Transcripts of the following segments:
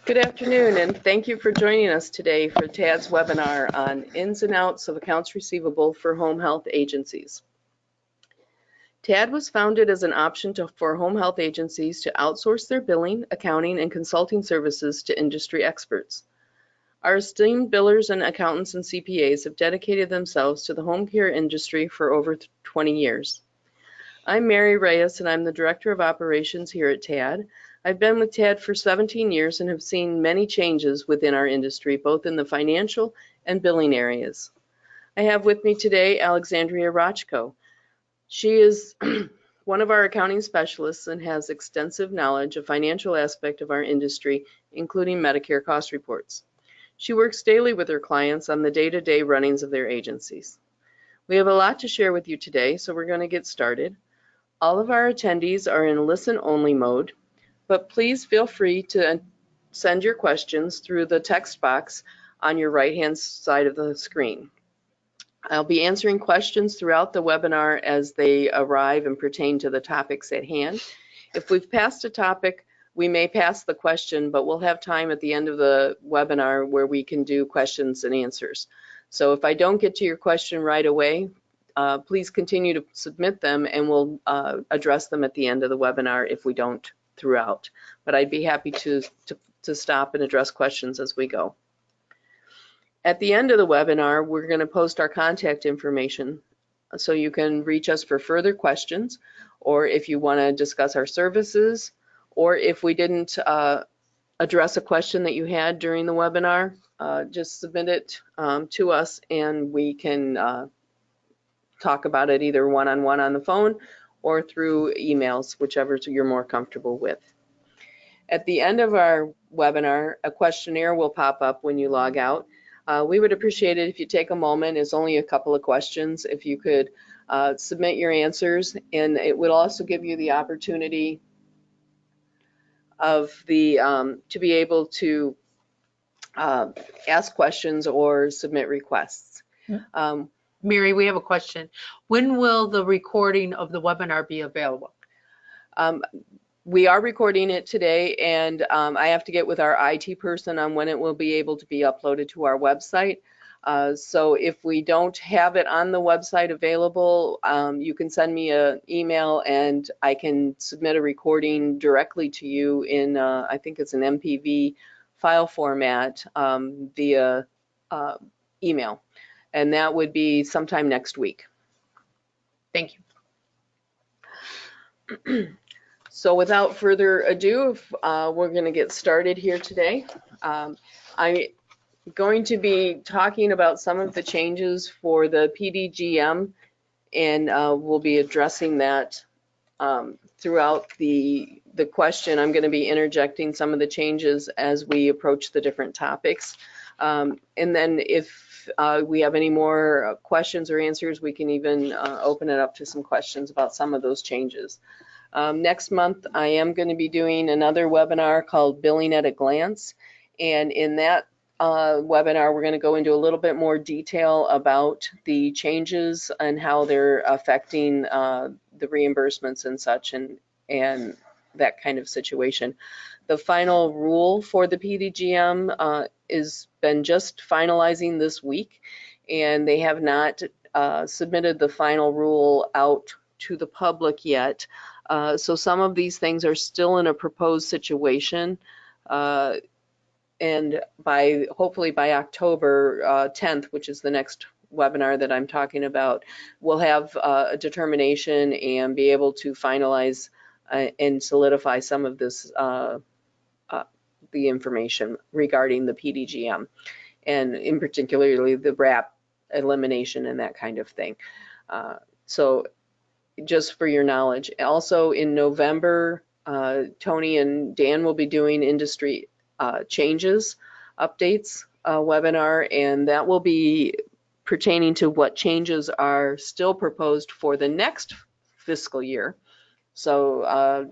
Good afternoon, and thank you for joining us today for TAD's webinar on ins and outs of accounts receivable for home health agencies. TAD was founded as an option for home health agencies to outsource their billing, accounting, and consulting services to industry experts. Our esteemed billers and accountants and CPAs have dedicated themselves to the home care industry for over 20 years. I'm Mary Reyes, and I'm the Director of Operations here at TAD. I've been with TAD for 17 years and have seen many changes within our industry, both in the financial and billing areas. I have with me today Alexandria Rochko. She is one of our accounting specialists and has extensive knowledge of financial aspect of our industry, including Medicare cost reports. She works daily with her clients on the day-to-day runnings of their agencies. We have a lot to share with you today, so we're going to get started. All of our attendees are in listen-only mode, but please feel free to send your questions through the text box on your right-hand side of the screen. I'll be answering questions throughout the webinar as they arrive and pertain to the topics at hand. If we've passed a topic, we may pass the question, but we'll have time at the end of the webinar where we can do questions and answers. So if I don't get to your question right away, please continue to submit them and we'll address them at the end of the webinar if we don't throughout. But I'd be happy to stop and address questions as we go. At the end of the webinar, we're going to post our contact information so you can reach us for further questions, or if you want to discuss our services, or if we didn't address a question that you had during the webinar, just submit it to us and we can talk about it either one-on-one on the phone or through emails, whichever you're more comfortable with. At the end of our webinar, a questionnaire will pop up when you log out. We would appreciate it if you take a moment. It's only a couple of questions. If you could submit your answers, and it would also give you the opportunity of to be able to ask questions or submit requests. Mary, we have a question. When will the recording of the webinar be available? We are recording it today, and I have to get with our IT person on when it will be able to be uploaded to our website. So if we don't have it on the website available, you can send me an email and I can submit a recording directly to you in, I think it's an MPV file format via email. And that would be sometime next week. Thank you. So without further ado, we're going to get started here today. I'm going to be talking about some of the changes for the PDGM, and we'll be addressing that throughout the question. I'm going to be interjecting some of the changes as we approach the different topics. And then if we have any more questions or answers, we can even open it up to some questions about some of those changes. Next month, I am going to be doing another webinar called Billing at a Glance. And in that webinar, we're going to go into a little bit more detail about the changes and how they're affecting the reimbursements and such and that kind of situation. The final rule for the PDGM is been just finalizing this week, and they have not submitted the final rule out to the public yet. So some of these things are still in a proposed situation, and hopefully by October 10th, which is the next webinar that I'm talking about, we'll have a determination and be able to finalize and solidify some of this the information regarding the PDGM, and in particularly the RAP elimination and that kind of thing. So just for your knowledge, also in November, Tony and Dan will be doing industry changes updates webinar, and that will be pertaining to what changes are still proposed for the next fiscal year. So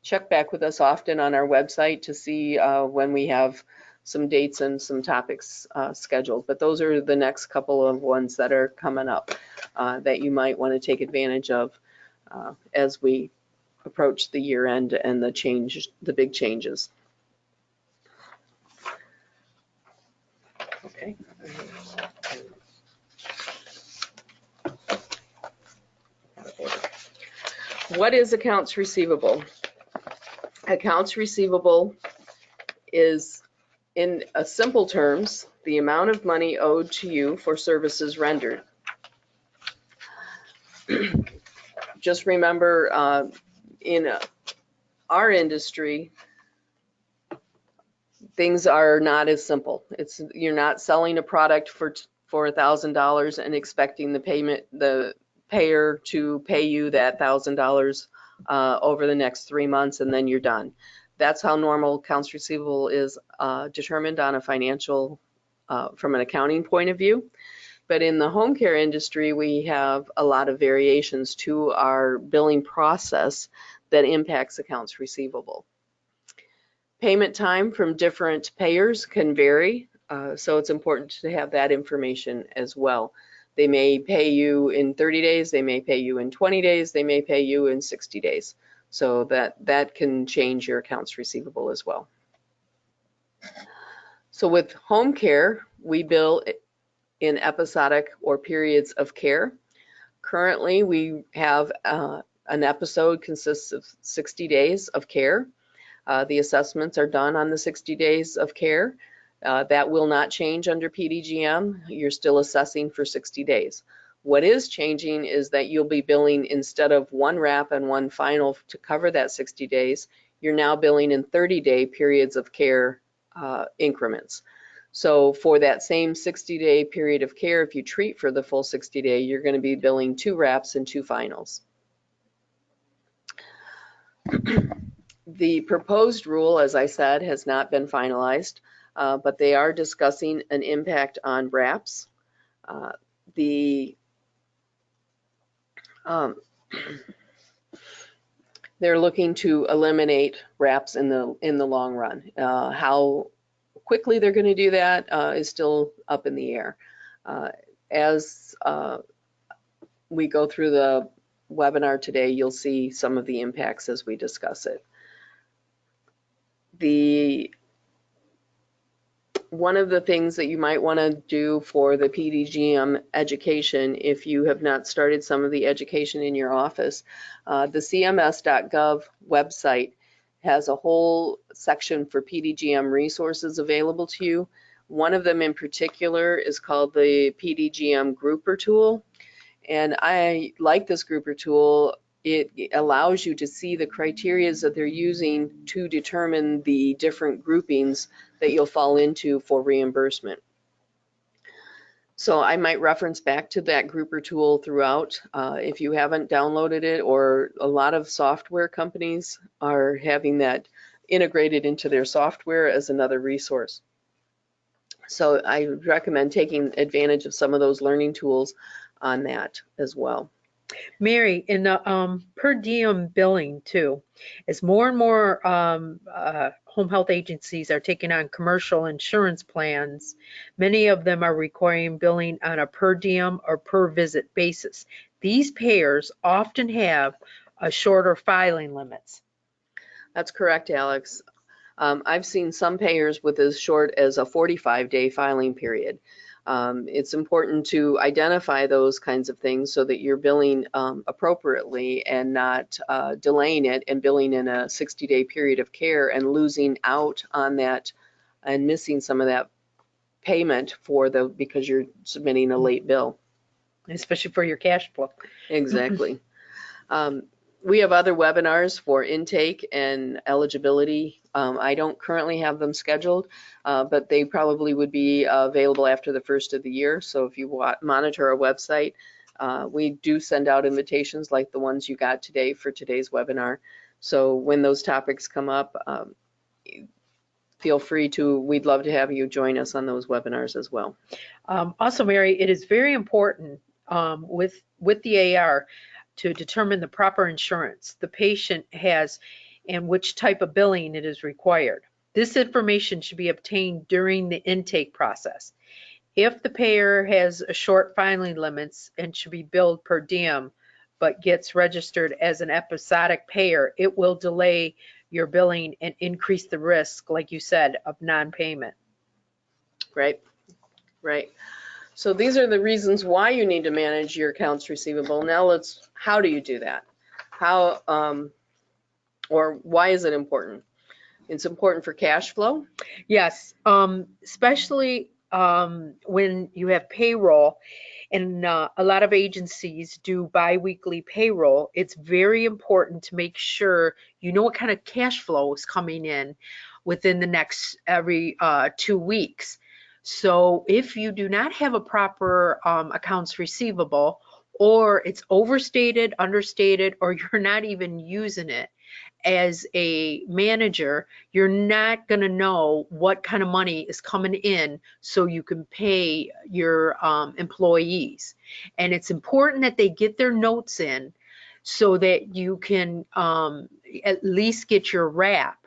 check back with us often on our website to see when we have some dates and some topics scheduled. But those are the next couple of ones that are coming up that you might want to take advantage of as we approach the year end and the big changes. What is accounts receivable? Accounts receivable is, in simple terms, the amount of money owed to you for services rendered. Just remember, in our industry, things are not as simple. You're not selling a product for $1,000 and expecting the payer to pay you that $1,000 over the next 3 months, and then you're done. That's how normal accounts receivable is determined on a financial, from an accounting point of view. But in the home care industry, we have a lot of variations to our billing process that impacts accounts receivable. Payment time from different payers can vary, so it's important to have that information as well. They may pay you in 30 days, they may pay you in 20 days, they may pay you in 60 days. So that can change your accounts receivable as well. So with home care, we bill in episodic or periods of care. Currently, we have an episode consists of 60 days of care. The assessments are done on the 60 days of care. That will not change under PDGM. You're still assessing for 60 days. What is changing is that you'll be billing, instead of one wrap and one final to cover that 60 days, you're now billing in 30-day periods of care increments. So for that same 60-day period of care, if you treat for the full 60-day, you're going to be billing 2 wraps and 2 finals. The proposed rule, as I said, has not been finalized, but they are discussing an impact on wraps. They're looking to eliminate wraps in the long run. How quickly they're going to do that is still up in the air. As we go through the webinar today, you'll see some of the impacts as we discuss it. One of the things that you might want to do for the PDGM education, if you have not started some of the education in your office, the cms.gov website has a whole section for PDGM resources available to you. One of them in particular is called the PDGM Grouper Tool. And I like this Grouper Tool. It allows you to see the criteria that they're using to determine the different groupings that you'll fall into for reimbursement. So I might reference back to that Grouper Tool throughout. If you haven't downloaded it, or a lot of software companies are having that integrated into their software as another resource. So I recommend taking advantage of some of those learning tools on that as well. Mary, in the per diem billing too, as more and more home health agencies are taking on commercial insurance plans, many of them are requiring billing on a per diem or per visit basis. These payers often have a shorter filing limits. That's correct, Alex. I've seen some payers with as short as a 45-day filing period. It's important to identify those kinds of things so that you're billing appropriately and not delaying it and billing in a 60-day period of care and losing out on that and missing some of that payment because you're submitting a late bill. Especially for your cash flow. Exactly. We have other webinars for intake and eligibility. I don't currently have them scheduled, but they probably would be available after the first of the year. So if you monitor our website, we do send out invitations like the ones you got today for today's webinar. So when those topics come up, feel free to, we'd love to have you join us on those webinars as well. Also, Mary, it is very important with the AR to determine the proper insurance the patient has and which type of billing it is required. This information should be obtained during the intake process. If the payer has a short filing limits and should be billed per diem, but gets registered as an episodic payer, it will delay your billing and increase the risk, like you said, of non-payment. Right, right. So these are the reasons why you need to manage your accounts receivable. Now how do you do that? How, or why is it important? It's important for cash flow. Yes, especially when you have payroll, and a lot of agencies do biweekly payroll. It's very important to make sure you know what kind of cash flow is coming in within the next every 2 weeks. So if you do not have a proper accounts receivable, or it's overstated, understated, or you're not even using it, as a manager, you're not going to know what kind of money is coming in so you can pay your employees. And it's important that they get their notes in so that you can at least get your wrap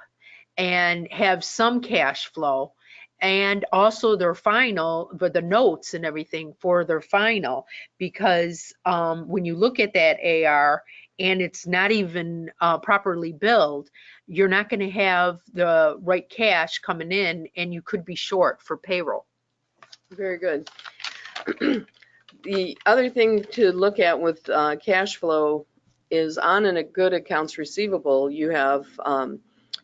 and have some cash flow, and also their final, but the notes and everything for their final, because when you look at that AR and it's not even properly billed, you're not going to have the right cash coming in, and you could be short for payroll. Very good. The other thing to look at with cash flow is on a good accounts receivable, you have,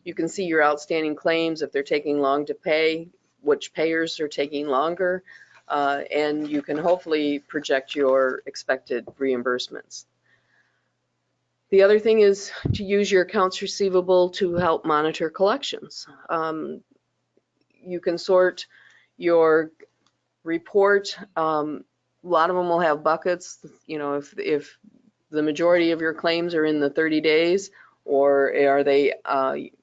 you can see your outstanding claims, if they're taking long to pay, which payers are taking longer, and you can hopefully project your expected reimbursements. The other thing is to use your accounts receivable to help monitor collections. You can sort your report. A lot of them will have buckets. You know, if the majority of your claims are in the 30 days, or are they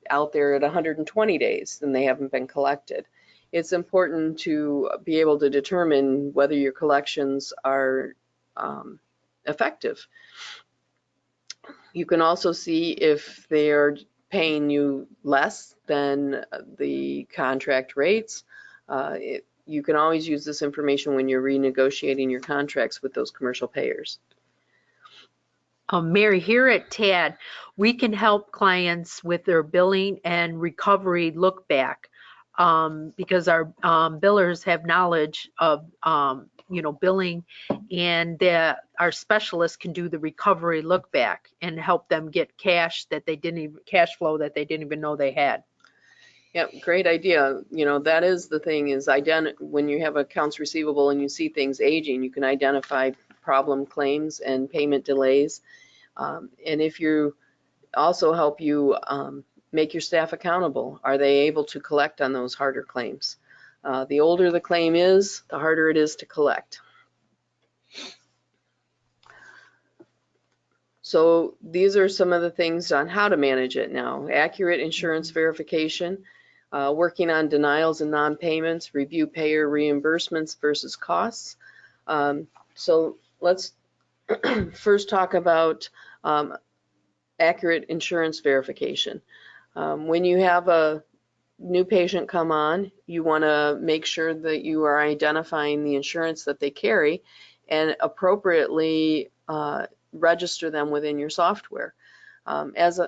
out there at 120 days and they haven't been collected. It's important to be able to determine whether your collections are effective. You can also see if they're paying you less than the contract rates. You can always use this information when you're renegotiating your contracts with those commercial payers. Mary, here at TAD, we can help clients with their billing and recovery look back, because our billers have knowledge of billing, and our specialists can do the recovery look back and help them get cash flow that they didn't even know they had. Yep, great idea. You know, that is the thing, is when you have accounts receivable and you see things aging, you can identify problem claims and payment delays. And if you also help you make your staff accountable, are they able to collect on those harder claims? The older the claim is, the harder it is to collect. So these are some of the things on how to manage it now. Accurate insurance verification, working on denials and non-payments, review payer reimbursements versus costs. So let's first talk about accurate insurance verification. When you have a new patient come on, you want to make sure that you are identifying the insurance that they carry and appropriately register them within your software. As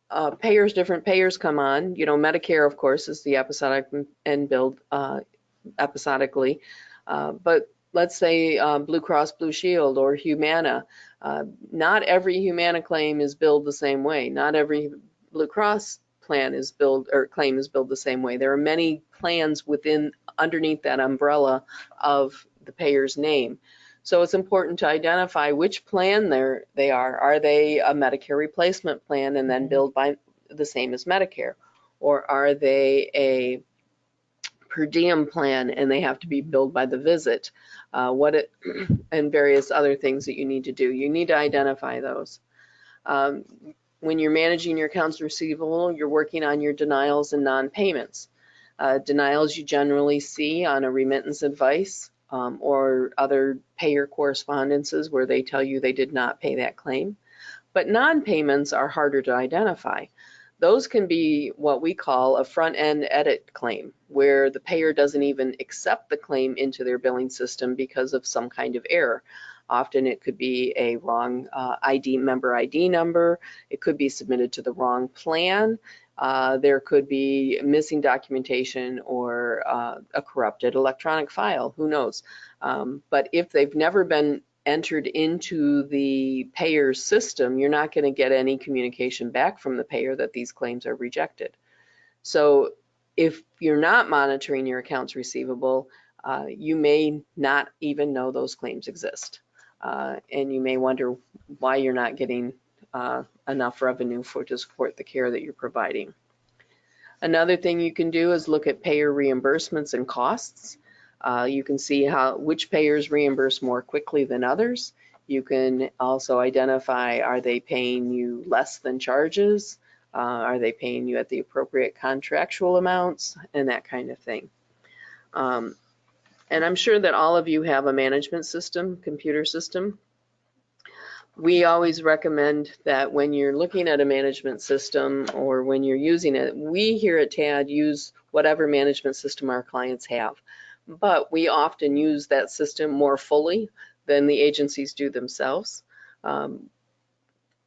different payers come on, you know, Medicare, of course, is the episodic and billed episodically. But let's say Blue Cross Blue Shield or Humana. Not every Humana claim is billed the same way. Not every Blue Cross plan is billed, or claim is billed the same way. There are many plans underneath that umbrella of the payer's name. So it's important to identify which plan they are. Are they a Medicare replacement plan and then billed by the same as Medicare? Or are they a per diem plan and they have to be billed by the visit? And various other things that you need to do. You need to identify those. When you're managing your accounts receivable, you're working on your denials and non-payments. Denials you generally see on a remittance advice or other payer correspondences where they tell you they did not pay that claim. But non-payments are harder to identify. Those can be what we call a front-end edit claim, where the payer doesn't even accept the claim into their billing system because of some kind of error. Often it could be a wrong member ID number. It could be submitted to the wrong plan. There could be missing documentation or a corrupted electronic file, who knows. But if they've never been entered into the payer's system, you're not going to get any communication back from the payer that these claims are rejected. So if you're not monitoring your accounts receivable, you may not even know those claims exist. And you may wonder why you're not getting enough revenue to support the care that you're providing. Another thing you can do is look at payer reimbursements and costs. You can see which payers reimburse more quickly than others. You can also identify, are they paying you less than charges? Are they paying you at the appropriate contractual amounts? And that kind of thing. And I'm sure that all of you have a management system, computer system. We always recommend that when you're looking at a management system or when you're using it, we here at TAD use whatever management system our clients have. But we often use that system more fully than the agencies do themselves.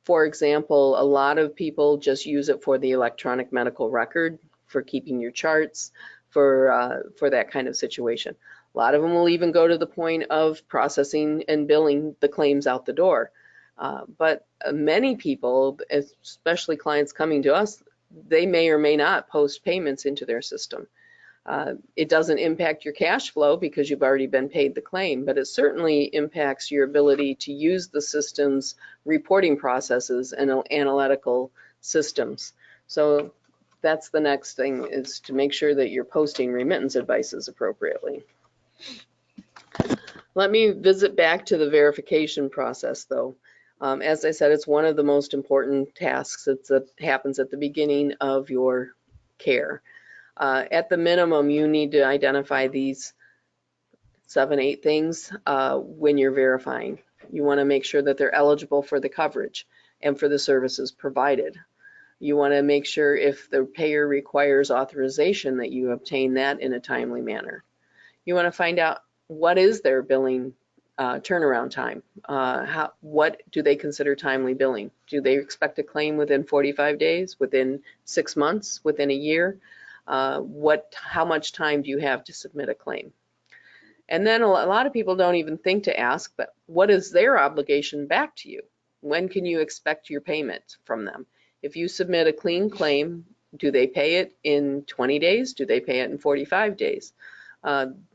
For example, a lot of people just use it for the electronic medical record, for keeping your charts, for that kind of situation. A lot of them will even go to the point of processing and billing the claims out the door. But many people, especially clients coming to us, they may or may not post payments into their system. It doesn't impact your cash flow because you've already been paid the claim, but it certainly impacts your ability to use the system's reporting processes and analytical systems. So that's the next thing, is to make sure that you're posting remittance advices appropriately. Let me visit back to the verification process though. As I said, it's one of the most important tasks that happens at the beginning of your care. At the minimum, you need to identify these 7-8 things when you're verifying. You want to make sure that they're eligible for the coverage and for the services provided. You want to make sure if the payer requires authorization that you obtain that in a timely manner. You want to find out what is their billing turnaround time. What do they consider timely billing? Do they expect a claim within 45 days, within 6 months, within a year? How much time do you have to submit a claim? And then a lot of people don't even think to ask, but what is their obligation back to you? When can you expect your payment from them? If you submit a clean claim, do they pay it in 20 days? Do they pay it in 45 days?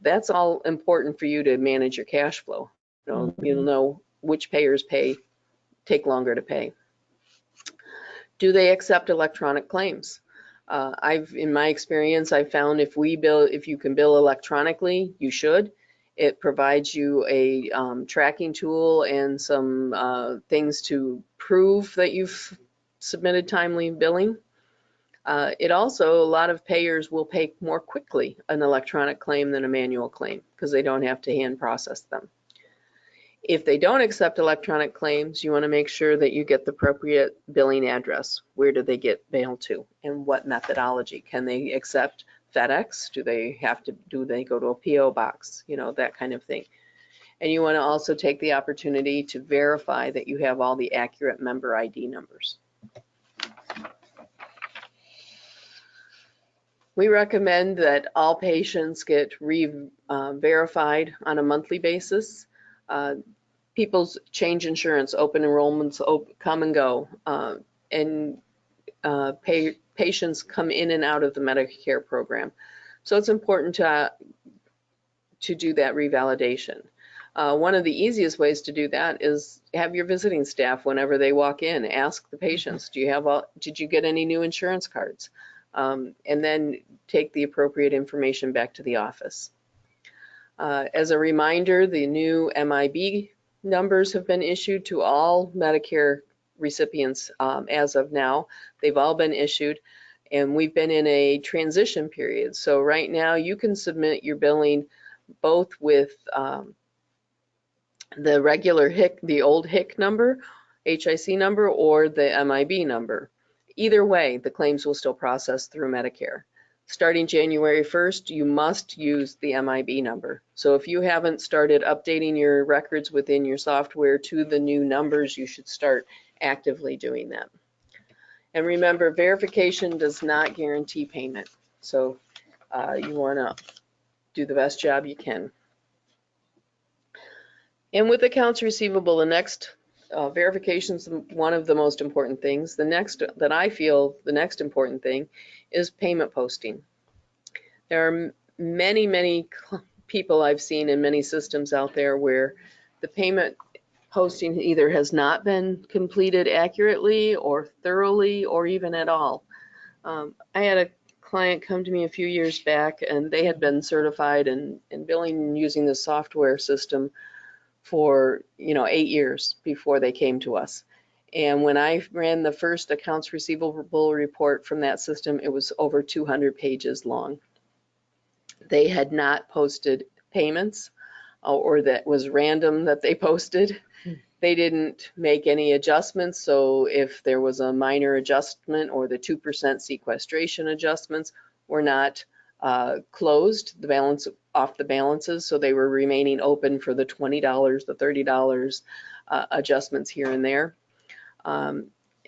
That's all important for you to manage your cash flow. You'll know which payers take longer to pay. Do they accept electronic claims? In my experience, I've found if you can bill electronically, you should. It provides you a tracking tool and some things to prove that you've submitted timely billing. A lot of payers will pay more quickly an electronic claim than a manual claim because they don't have to hand process them. If they don't accept electronic claims, you want to make sure that you get the appropriate billing address. Where do they get mailed to and what methodology? Can they accept FedEx? Do they go to a PO box? That kind of thing. And you want to also take the opportunity to verify that you have all the accurate member ID numbers. We recommend that all patients get verified on a monthly basis. People's change insurance, open enrollments come and go, and patients come in and out of the Medicare program. So it's important to do that revalidation. One of the easiest ways to do that is have your visiting staff, whenever they walk in, ask the patients, did you get any new insurance cards? And then take the appropriate information back to the office. As a reminder, the new MIB numbers have been issued to all Medicare recipients as of now. They've all been issued, and we've been in a transition period. So right now you can submit your billing both with the regular HIC, the old HIC number, HIC number, or the MIB number. Either way, the claims will still process through Medicare. Starting January 1st, you must use the MIB number. So if you haven't started updating your records within your software to the new numbers, you should start actively doing that. And remember, verification does not guarantee payment. So you want to do the best job you can. And with accounts receivable, the next verification is one of the most important things. The next that I feel the next important thing is payment posting. There are many people I've seen in many systems out there where the payment posting either has not been completed accurately or thoroughly or even at all. I had a client come to me a few years back, and they had been certified in billing using the software system for 8 years before they came to us. And when I ran the first accounts receivable report from that system, it was over 200 pages long. They had not posted payments, or that was random that they posted. They didn't make any adjustments, so if there was a minor adjustment or the 2% sequestration adjustments were not closed, the balance off the balances, so they were remaining open for the $20, the $30 adjustments here and there.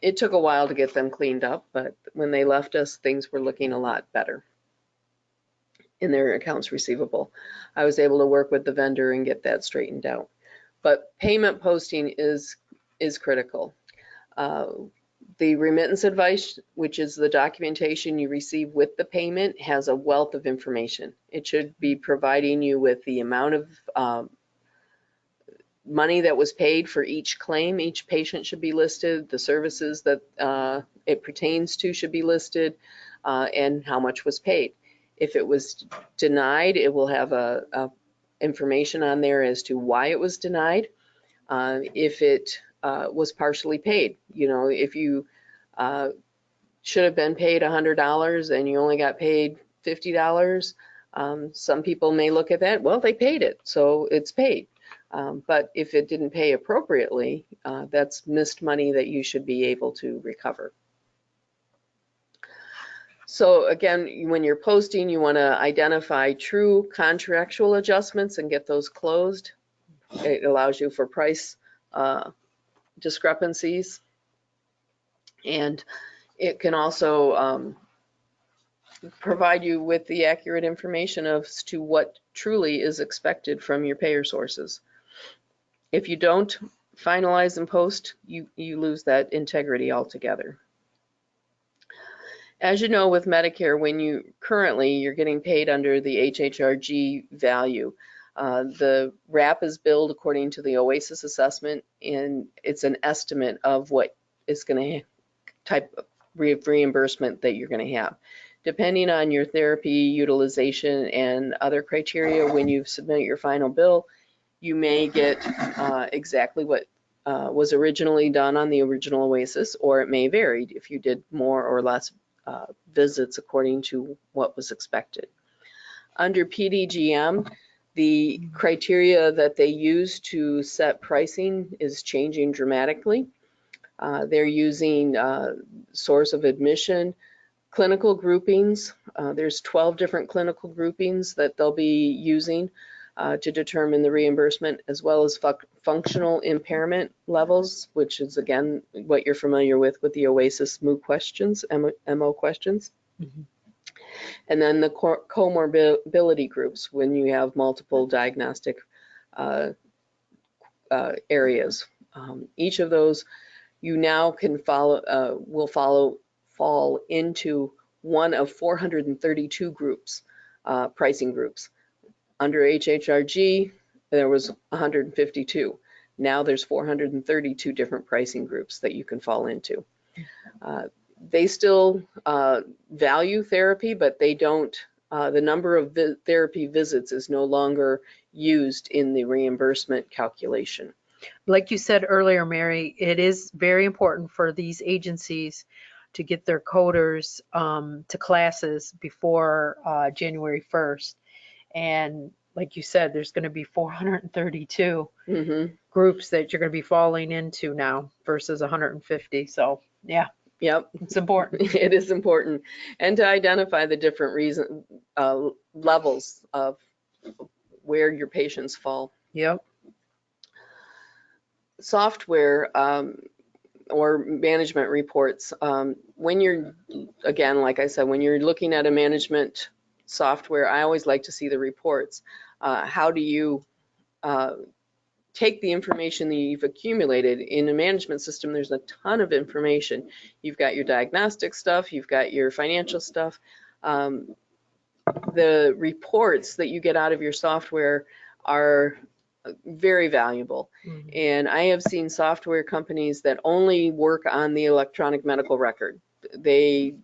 It took a while to get them cleaned up, but when they left us, things were looking a lot better in their accounts receivable. I was able to work with the vendor and get that straightened out. But payment posting is critical. The remittance advice, which is the documentation you receive with the payment, has a wealth of information. It should be providing you with the amount of money that was paid for each claim. Each patient should be listed. The services that it pertains to should be listed, and how much was paid. If it was denied, it will have a information on there as to why it was denied. If it was partially paid, if you should have been paid $100 and you only got paid $50, some people may look at that, well, they paid it, so it's paid. But if it didn't pay appropriately, that's missed money that you should be able to recover. So again, when you're posting, you want to identify true contractual adjustments and get those closed. It allows you for price discrepancies, and it can also provide you with the accurate information as to what truly is expected from your payer sources. If you don't finalize and post, you lose that integrity altogether. As you know, with Medicare, when you're getting paid under the HHRG value, the RAP is billed according to the OASIS assessment, and it's an estimate of what is going to type of reimbursement that you're going to have. Depending on your therapy utilization and other criteria, when you submit your final bill, you may get exactly what was originally done on the original OASIS, or it may vary if you did more or less visits according to what was expected. Under PDGM, the criteria that they use to set pricing is changing dramatically. They're using source of admission, clinical groupings. There's 12 different clinical groupings that they'll be using to determine the reimbursement, as well as functional impairment levels, which is again what you're familiar with the OASIS MO questions, MO questions. Mm-hmm. And then the comorbidity groups, when you have multiple diagnostic areas. Each of those you now can fall into one of 432 groups, pricing groups. Under HHRG, there was 152. Now there's 432 different pricing groups that you can fall into. They still value therapy, but they don't, the number of therapy visits is no longer used in the reimbursement calculation. Like you said earlier, Mary, it is very important for these agencies to get their coders to classes before January 1st. And like you said, there's going to be 432 groups that you're going to be falling into now versus 150. So yeah. Yep. It's important. It is important. And to identify the different levels of where your patients fall. Yep. Software or management reports. When you're, again, like I said, when you're looking at a management software, I always like to see the reports. How do you take the information that you've accumulated in a management system. There's a ton of information. You've got your diagnostic stuff, you've got your financial stuff. The reports that you get out of your software are very valuable. Mhm. And I have seen software companies that only work on the electronic medical record. They,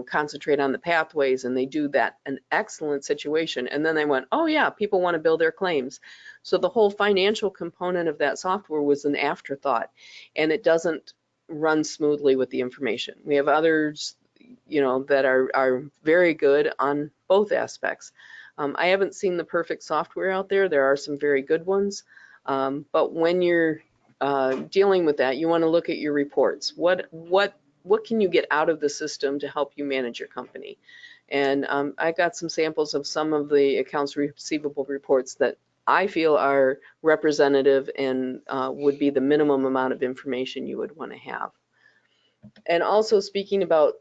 concentrate on the pathways, and they do that an excellent situation. And then they went, oh yeah, people want to bill their claims. So the whole financial component of that software was an afterthought, and it doesn't run smoothly with the information. We have others, that are very good on both aspects. I haven't seen the perfect software out there. There are some very good ones. But when you're dealing with that, you want to look at your reports. What can you get out of the system to help you manage your company? And I got some samples of some of the accounts receivable reports that I feel are representative and would be the minimum amount of information you would want to have. And also speaking about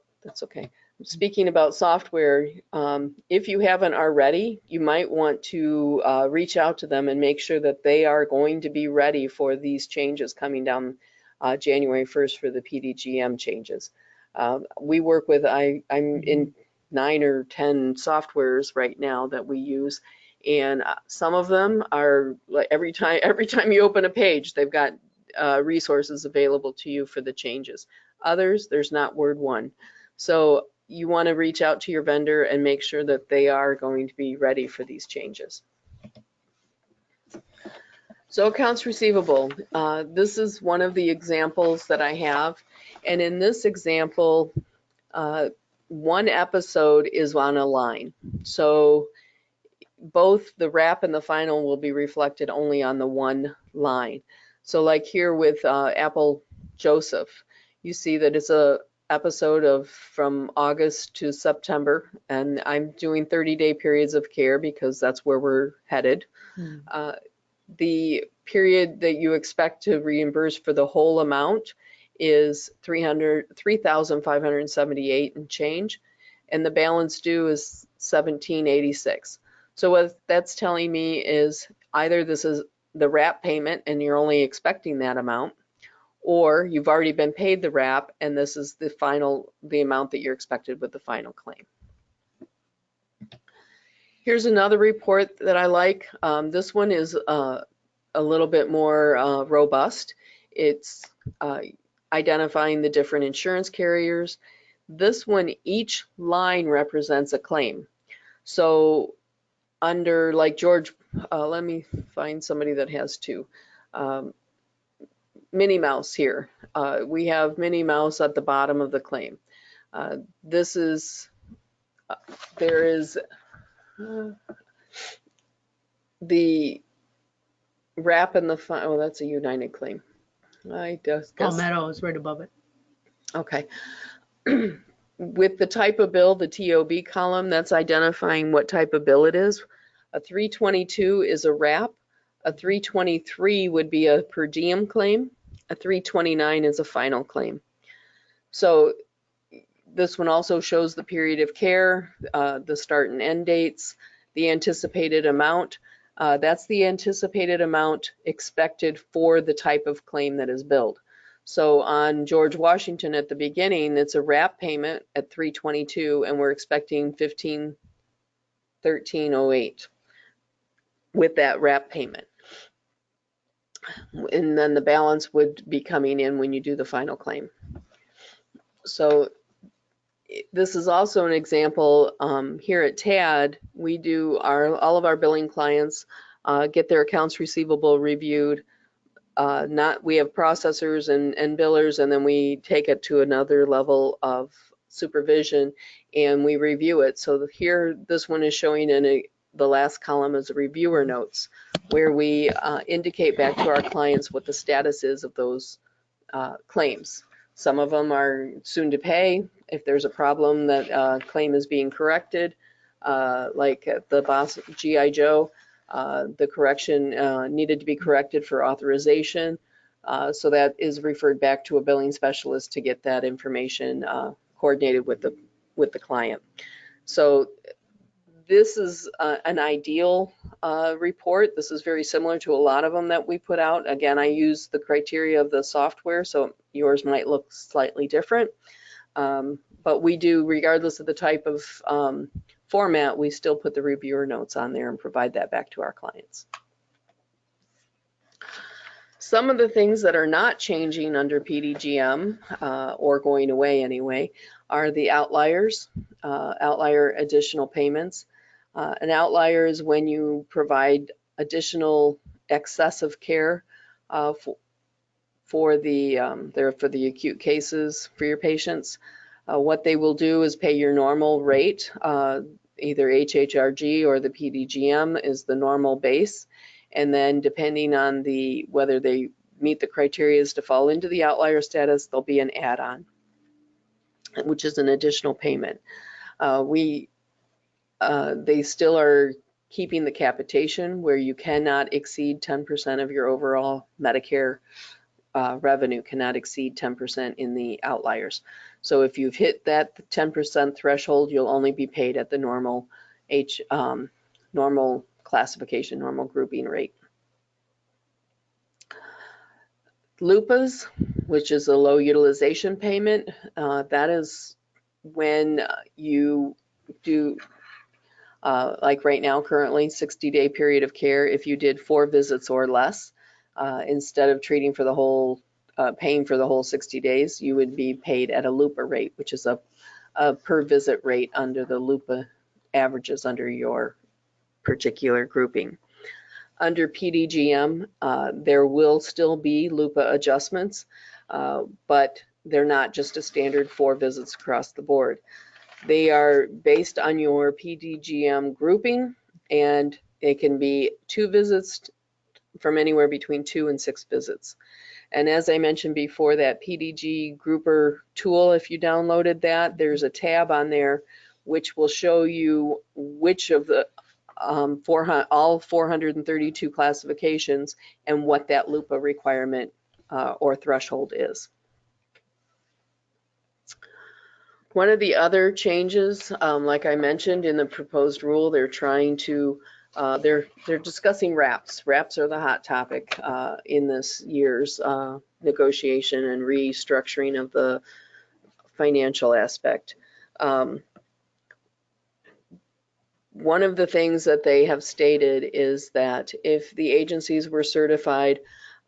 software, if you haven't already, you might want to reach out to them and make sure that they are going to be ready for these changes coming down January 1st for the PDGM changes. We work with, I'm in 9 or 10 softwares right now that we use, and some of them are like every time you open a page, they've got resources available to you for the changes. Others, there's not word one. So you want to reach out to your vendor and make sure that they are going to be ready for these changes. So accounts receivable, this is one of the examples that I have. And in this example, one episode is on a line. So both the wrap and the final will be reflected only on the one line. So like here with Apple Joseph, you see that it's a episode of from August to September, and I'm doing 30-day periods of care because that's where we're headed. The period that you expect to reimburse for the whole amount is $3,578 and change, and the balance due is $1,786. So what that's telling me is either this is the wrap payment and you're only expecting that amount, or you've already been paid the wrap and this is the amount that you're expected with the final claim. Here's another report that I like. This one is a little bit more robust. It's identifying the different insurance carriers. This one, each line represents a claim. So under like George, let me find somebody that has two. Minnie Mouse here. We have Minnie Mouse at the bottom of the claim. This is, there is the wrap and the final, oh, that's a United claim. I guess. Palmetto is right above it. Okay. With the type of bill, the TOB column, that's identifying what type of bill it is. A 322 is a wrap. A 323 would be a per diem claim. A 329 is a final claim. So this one also shows the period of care, the start and end dates, the anticipated amount. That's the anticipated amount expected for the type of claim that is billed. So on George Washington at the beginning, it's a wrap payment at $322, and we're expecting $1,513.08 with that wrap payment. And then the balance would be coming in when you do the final claim. So this is also an example here at TAD. We do all of our billing clients get their accounts receivable reviewed. We have processors and billers, and then we take it to another level of supervision and we review it. So here, this one is showing the last column is a reviewer notes, where we indicate back to our clients what the status is of those claims. Some of them are soon to pay. If there's a problem that claim is being corrected, like at the boss G.I. Joe, the correction needed to be corrected for authorization. So that is referred back to a billing specialist to get that information coordinated with the client. So This is an ideal report. This is very similar to a lot of them that we put out. Again, I use the criteria of the software, so yours might look slightly different. But we do, regardless of the type of format, we still put the reviewer notes on there and provide that back to our clients. Some of the things that are not changing under PDGM, or going away anyway, are the outliers, outlier additional payments. An outlier is when you provide additional excessive care for the acute cases for your patients. What they will do is pay your normal rate, either HHRG or the PDGM is the normal base. And then depending on whether they meet the criteria to fall into the outlier status, there'll be an add-on, which is an additional payment. They still are keeping the capitation where you cannot exceed 10% of your overall Medicare revenue, cannot exceed 10% in the outliers. So if you've hit that 10% threshold, you'll only be paid at the normal normal classification, normal grouping rate. LUPAs, which is a low utilization payment, that is when you do, like right now currently, 60-day period of care. If you did 4 visits or less, instead of treating for the whole, paying for the whole 60 days, you would be paid at a LUPA rate, which is a per visit rate under the LUPA averages under your particular grouping. Under PDGM, there will still be LUPA adjustments, but they're not just a standard 4 visits across the board. They are based on your PDGM grouping, and it can be 2 visits from anywhere between 2 and 6 visits. And as I mentioned before, that PDG grouper tool, if you downloaded that, there's a tab on there which will show you which of the all 432 classifications and what that LUPA requirement or threshold is. One of the other changes, like I mentioned in the proposed rule, they're trying to, they're discussing RAPs. RAPs are the hot topic in this year's negotiation and restructuring of the financial aspect. One of the things that they have stated is that if the agencies were certified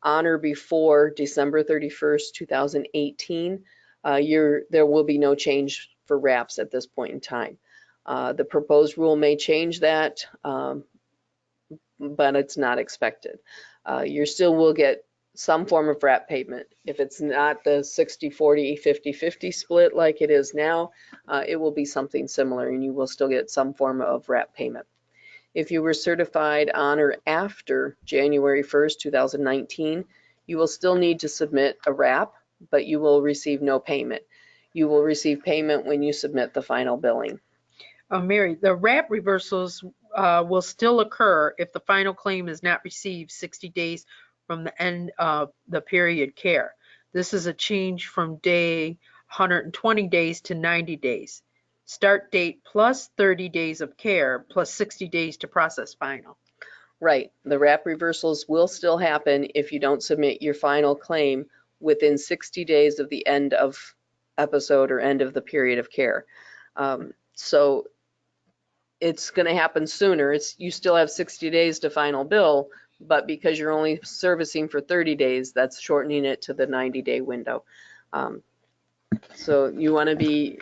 on or before December 31st, 2018, there will be no change for RAPs at this point in time. The proposed rule may change that, but it's not expected. You still will get some form of RAP payment. If it's not the 60-40, 50-50 split like it is now, it will be something similar and you will still get some form of RAP payment. If you were certified on or after January 1st, 2019, you will still need to submit a RAP, but you will receive no payment. You will receive payment when you submit the final billing. Mary, the RAP reversals will still occur if the final claim is not received 60 days from the end of the period care. This is a change from day 120 days to 90 days. Start date plus 30 days of care plus 60 days to process final. Right. The RAP reversals will still happen if you don't submit your final claim within 60 days of the end of episode or end of the period of care. So it's going to happen sooner. You still have 60 days to final bill, but because you're only servicing for 30 days, that's shortening it to the 90-day window. So you want to be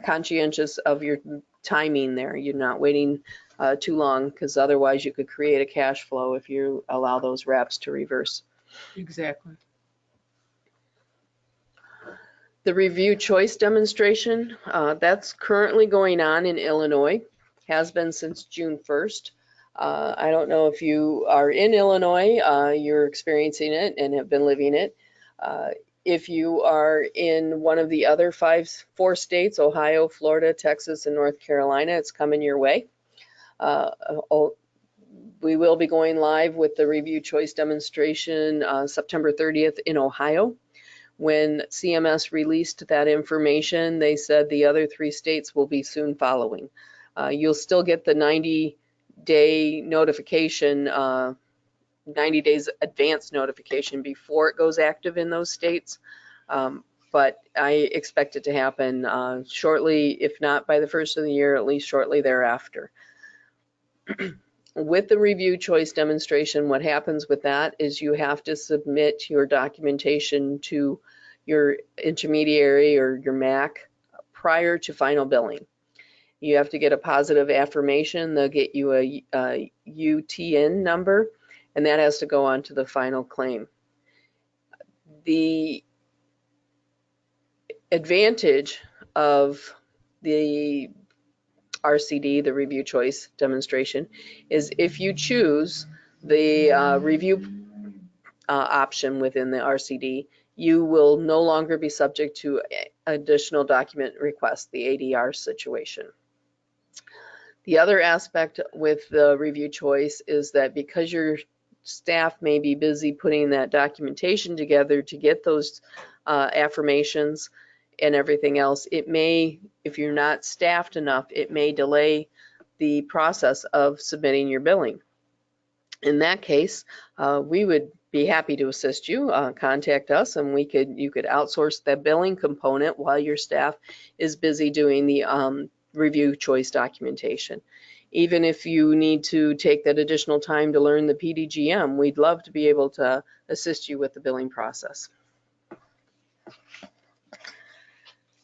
conscientious of your timing there. You're not waiting too long, because otherwise you could create a cash flow if you allow those RAPs to reverse. Exactly. The review choice demonstration, that's currently going on in Illinois, has been since June 1st. I don't know if you are in Illinois, you're experiencing it and have been living it. If you are in one of the other 4 states, Ohio, Florida, Texas, and North Carolina, it's coming your way. We will be going live with the review choice demonstration September 30th in Ohio. When CMS released that information, they said the other 3 states will be soon following. You'll still get the 90-day notification, 90 days advance notification before it goes active in those states. But I expect it to happen shortly, if not by the first of the year, at least shortly thereafter. With the review choice demonstration, what happens with that is you have to submit your documentation to your intermediary or your MAC prior to final billing. You have to get a positive affirmation. They'll get you a UTN number, and that has to go on to the final claim. The advantage of the RCD, the review choice demonstration, is if you choose the review option within the RCD, you will no longer be subject to additional document requests, the ADR situation. The other aspect with the review choice is that because your staff may be busy putting that documentation together to get those affirmations and everything else, it may, if you're not staffed enough, it may delay the process of submitting your billing. In that case, we would be happy to assist you. Contact us and you could outsource the billing component while your staff is busy doing the review choice documentation. Even if you need to take that additional time to learn the PDGM, we'd love to be able to assist you with the billing process.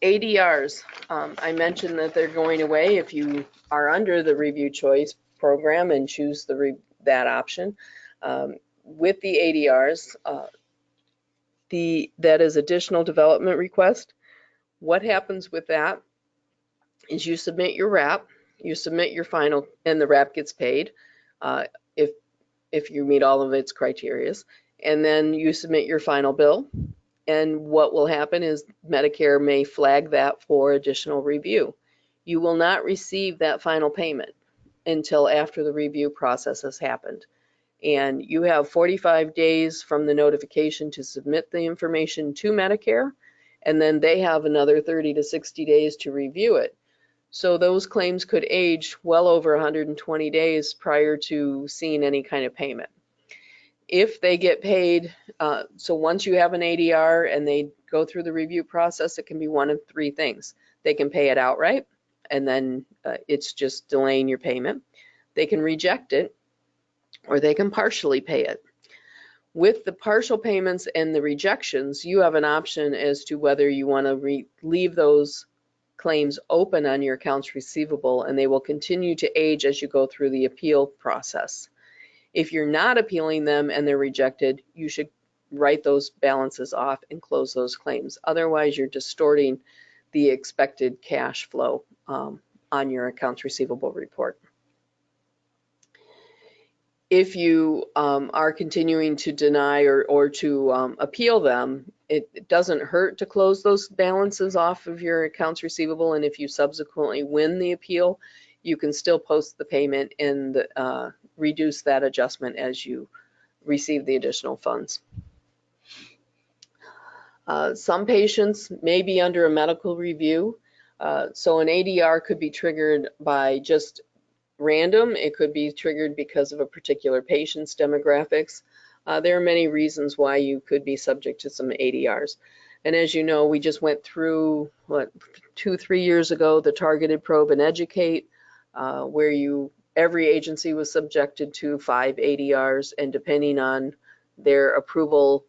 ADRs, I mentioned that they're going away if you are under the review choice program and choose that option. With the ADRs, that is additional development request. What happens with that is you submit your RAP, you submit your final, and the RAP gets paid if you meet all of its criteria, and then you submit your final bill. And what will happen is Medicare may flag that for additional review. You will not receive that final payment until after the review process has happened. And you have 45 days from the notification to submit the information to Medicare, and then they have another 30 to 60 days to review it. So those claims could age well over 120 days prior to seeing any kind of payment. If they get paid, so once you have an ADR and they go through the review process, it can be one of three things. They can pay it outright, and then it's just delaying your payment. They can reject it, or they can partially pay it. With the partial payments and the rejections, you have an option as to whether you want to leave those claims open on your accounts receivable, and they will continue to age as you go through the appeal process. If you're not appealing them and they're rejected, you should write those balances off and close those claims. Otherwise, you're distorting the expected cash flow on your accounts receivable report. If you are continuing to deny or to appeal them, it doesn't hurt to close those balances off of your accounts receivable, and if you subsequently win the appeal, you can still post the payment and reduce that adjustment as you receive the additional funds. Some patients may be under a medical review, so an ADR could be triggered by just random. It could be triggered because of a particular patient's demographics. There are many reasons why you could be subject to some ADRs. And as you know, we just went through, 2-3 years ago, the Targeted Probe and Educate, where every agency was subjected to 5 ADRs, and depending on their approval,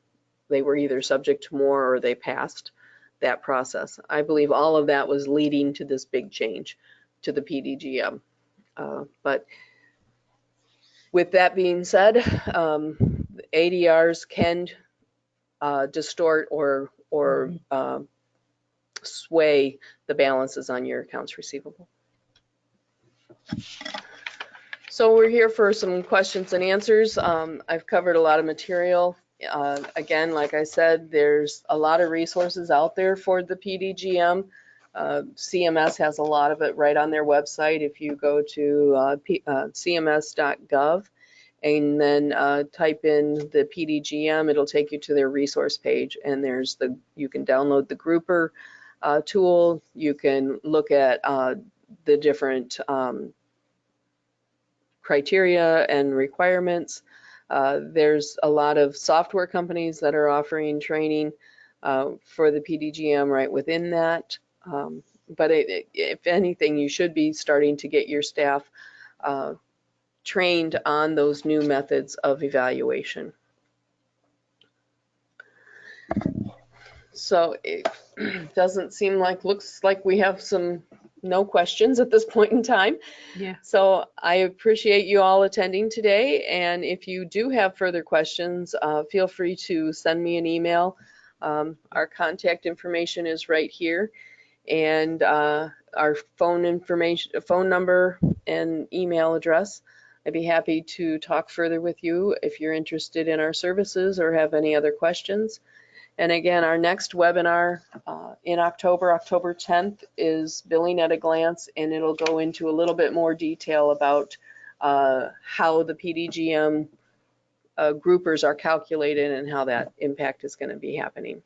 they were either subject to more or they passed that process. I believe all of that was leading to this big change to the PDGM. But with that being said, ADRs can distort or sway the balances on your accounts receivable. So we're here for some questions and answers. I've covered a lot of material. Again, like I said, there's a lot of resources out there for the PDGM. CMS has a lot of it right on their website. If you go to cms.gov and then type in the PDGM, it'll take you to their resource page, and you can download the grouper tool. You can look at the different criteria and requirements. There's a lot of software companies that are offering training for the PDGM right within that. But if anything, you should be starting to get your staff trained on those new methods of evaluation. So it doesn't seem like, looks like we have no questions at this point in time. Yeah. So I appreciate you all attending today. And if you do have further questions, feel free to send me an email. Our contact information is right here. And our phone number and email address. I'd be happy to talk further with you if you're interested in our services or have any other questions. And again, our next webinar in October 10th, is Billing at a Glance, and it'll go into a little bit more detail about how the PDGM groupers are calculated and how that impact is going to be happening.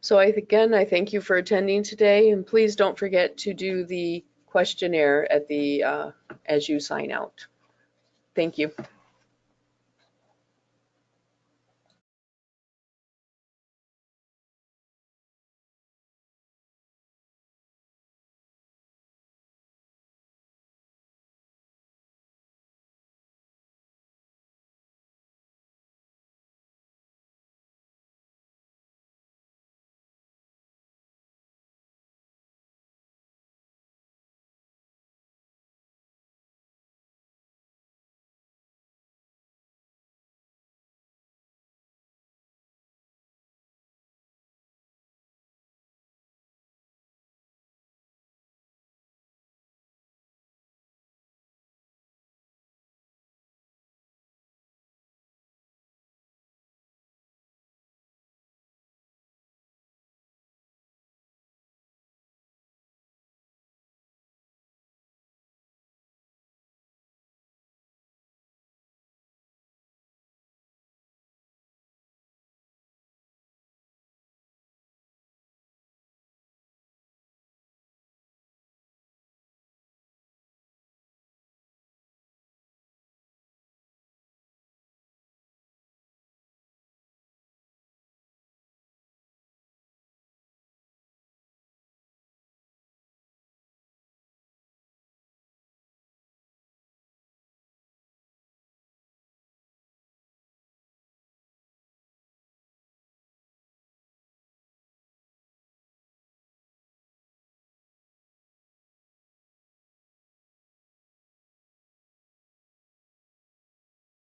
So again, I thank you for attending today, and please don't forget to do the questionnaire at the as you sign out. Thank you.